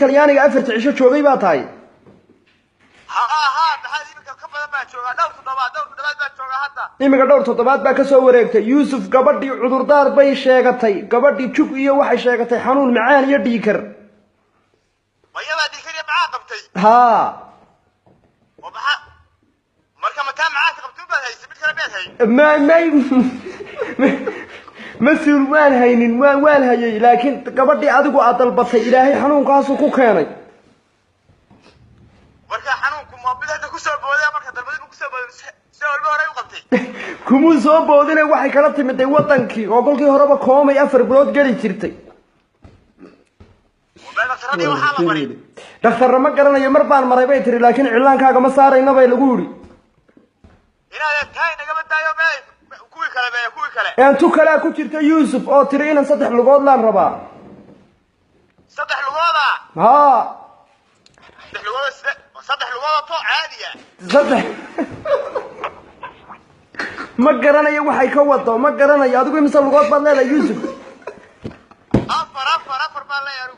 talyaaniga afarta cisho joogay baa tahay imika dhowr toddobaad baa ka soo wareegtay yuusuf gabadhii cudurdaar bay sheegatay gabadhii jug iyo waxay sheegatay xanuun macaan iyo dhiikar haa mas-uul waan haynin waan hayay laakiin gabadhii adigu aad dalbatay ilaahay xanuunkaasuu ku keenay kumuu soo boodine waxay kala timiday wadankii oo kolkii horeba koomay 4 bilood geli jirtay dhakhtarna ma garanayo mar baan maray bay tiri laakiin cilaankaaga ma saarayna bay lagu yidhi tu kalaa ku jirta yuusuf oo tiri inaan 3 lugood laan rabaa 3 lugooda haa 3 lugooda to caadiya ma garanayo waxay ka wado ma garanayo adigu imisa lugood baad leedahay yuusuf afar baan leeyahay